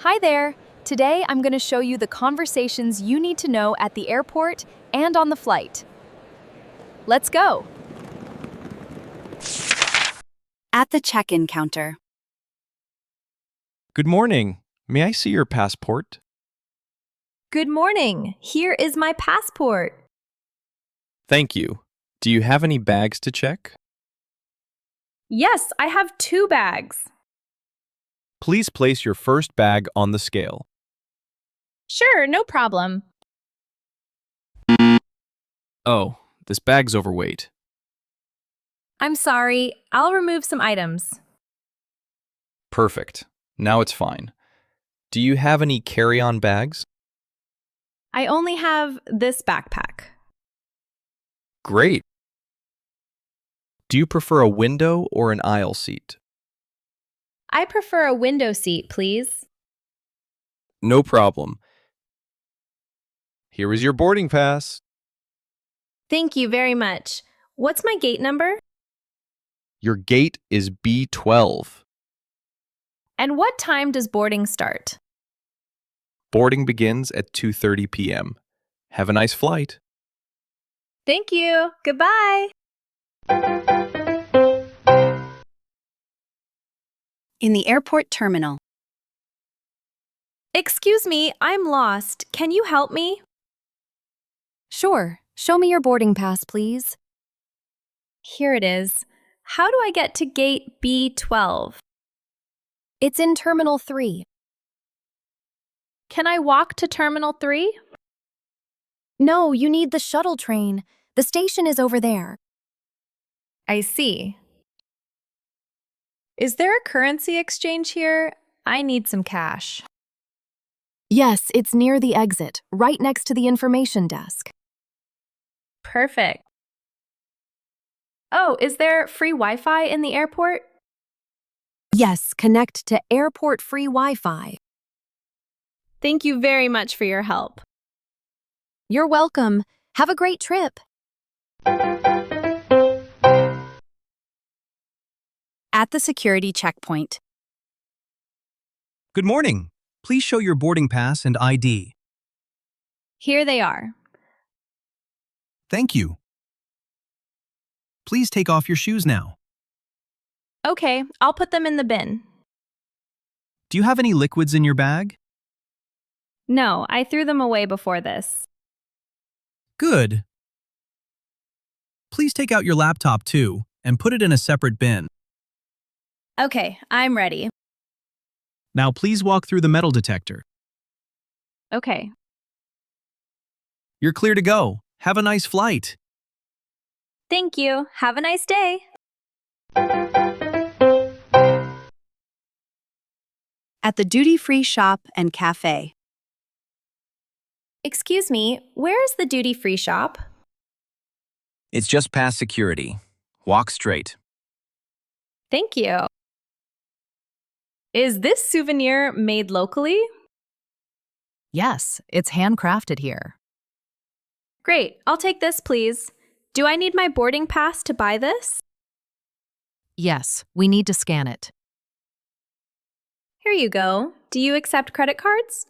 Hi there! Today I'm going to show you the conversations you need to know at the airport and on the flight. Let's go! At the check-in counter. Good morning. May I see your passport? Good morning! Here is my passport. Thank you. Do you have any bags to check? Yes, I have 2 bags. Please place your first bag on the scale. Sure, no problem. Oh, this bag's overweight. I'm sorry, I'll remove some items. Perfect. Now it's fine. Do you have any carry-on bags? I only have this backpack. Great. Do you prefer a window or an aisle seat? I prefer a window seat, please. No problem. Here is your boarding pass. Thank you very much. What's my gate number? Your gate is B12. And what time does boarding start? Boarding begins at 2:30 p.m. Have a nice flight. Thank you. Goodbye. In the airport terminal. Excuse me, I'm lost. Can you help me? Sure. Show me your boarding pass, please. Here it is. How do I get to gate B12? It's in Terminal 3. Can I walk to Terminal 3? No, you need the shuttle train. The station is over there. I see. Is there a currency exchange here? I need some cash. Yes, it's near the exit, right next to the information desk. Perfect. Oh, is there free Wi-Fi in the airport? Yes, connect to airport free Wi-Fi. Thank you very much for your help. You're welcome. Have a great trip. At the security checkpoint. Good morning. Please show your boarding pass and ID. Here they are. Thank you. Please take off your shoes now. Okay, I'll put them in the bin. Do you have any liquids in your bag? No, I threw them away before this. Good. Please take out your laptop too and put it in a separate bin. Okay, I'm ready. Now please walk through the metal detector. Okay. You're clear to go. Have a nice flight. Thank you. Have a nice day. At the duty-free shop and cafe. Excuse me, where is the duty-free shop? It's just past security. Walk straight. Thank you. Is this souvenir made locally? Yes, it's handcrafted here. Great, I'll take this, please. Do I need my boarding pass to buy this? Yes, we need to scan it. Here you go. Do you accept credit cards?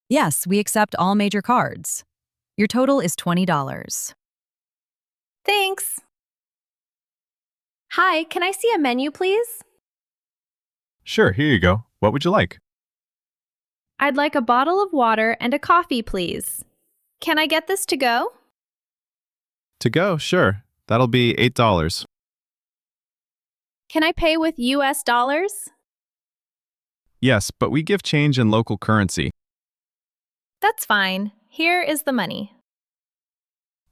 Yes, we accept all major cards. Your total is $20. Thanks. Hi, can I see a menu, please? Sure, here you go. What would you like? I'd like a bottle of water and a coffee, please. Can I get this to go? To go, sure. That'll be $8. Can I pay with US dollars? Yes, but we give change in local currency. That's fine. Here is the money.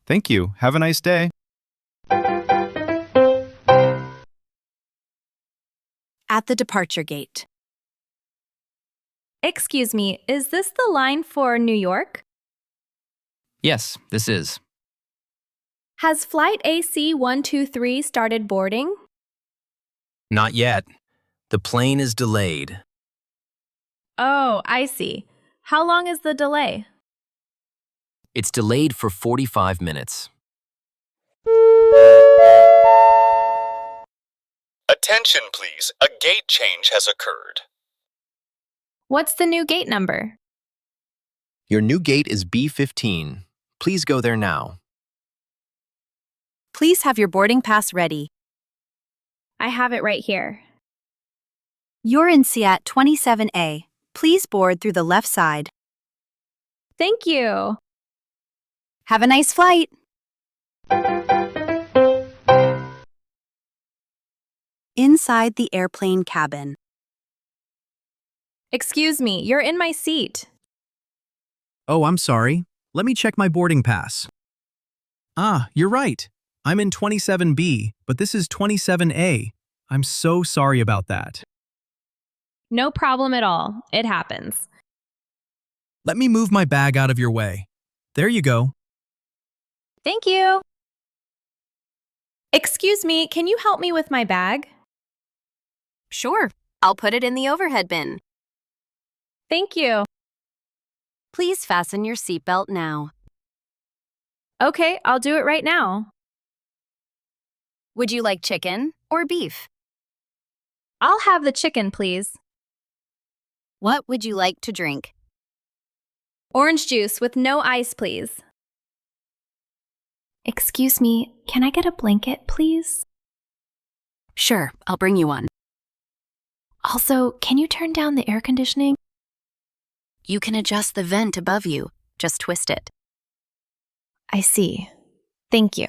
Thank you. Have a nice day. At the departure gate. Excuse me, is this the line for New York? Yes, this is. Has flight AC 123 started boarding? Not yet. The plane is delayed. Oh, I see. How long is the delay? It's delayed for 45 minutes. Attention, please. A gate change has occurred. What's the new gate number? Your new gate is B15. Please go there now. Please have your boarding pass ready. I have it right here. You're in Seat 27A. Please board through the left side. Thank you. Have a nice flight. Inside the airplane cabin. Excuse me, you're in my seat. Oh, I'm sorry. Let me check my boarding pass. Ah, you're right. I'm in 27B, but this is 27A. I'm so sorry about that. No problem at all. It happens. Let me move my bag out of your way. There you go. Thank you. Excuse me, can you help me with my bag? Sure, I'll put it in the overhead bin. Thank you. Please fasten your seatbelt now. Okay, I'll do it right now. Would you like chicken or beef? I'll have the chicken, please. What would you like to drink? Orange juice with no ice, please. Excuse me, can I get a blanket, please? Sure, I'll bring you one. Also, can you turn down the air conditioning? You can adjust the vent above you. Just twist it. I see. Thank you.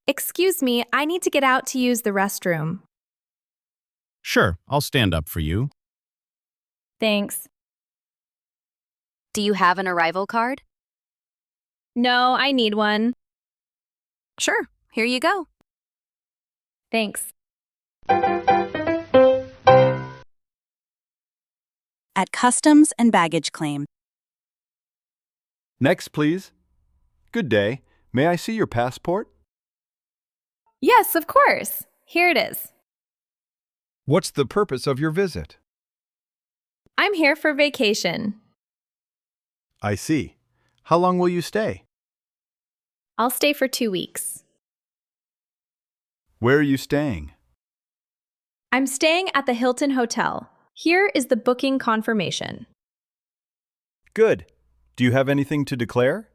Excuse me, I need to get out to use the restroom. Sure, I'll stand up for you. Thanks. Do you have an arrival card? No, I need one. Sure, here you go. Thanks. At Customs and Baggage Claim. Next, please. Good day. May I see your passport? Yes, of course. Here it is. What's the purpose of your visit? I'm here for vacation. I see. How long will you stay? I'll stay for 2 weeks. Where are you staying? I'm staying at the Hilton Hotel. Here is the booking confirmation. Good. Do you have anything to declare?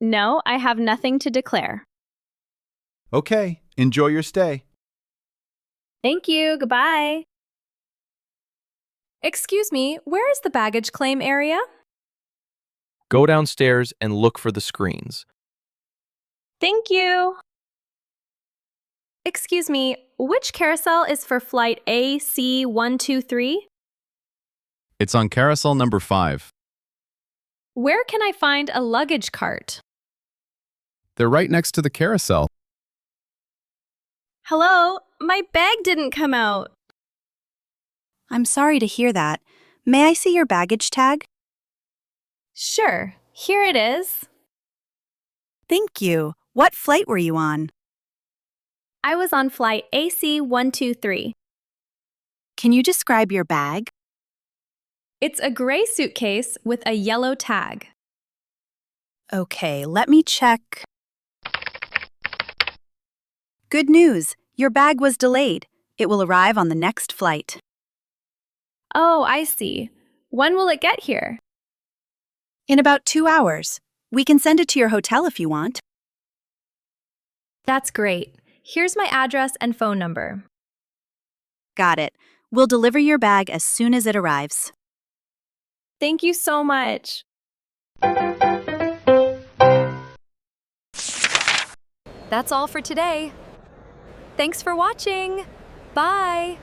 No, I have nothing to declare. Okay. Enjoy your stay. Thank you. Goodbye. Excuse me, where is the baggage claim area? Go downstairs and look for the screens. Thank you. Excuse me, which carousel is for flight AC123? It's on carousel number 5. Where can I find a luggage cart? They're right next to the carousel. Hello, my bag didn't come out. I'm sorry to hear that. May I see your baggage tag? Sure, here it is. Thank you. What flight were you on? I was on flight AC123. Can you describe your bag? It's a gray suitcase with a yellow tag. Okay, let me check. Good news. Your bag was delayed. It will arrive on the next flight. Oh, I see. When will it get here? In about 2 hours. We can send it to your hotel if you want. That's great. Here's my address and phone number. Got it. We'll deliver your bag as soon as it arrives. Thank you so much. That's all for today. Thanks for watching. Bye.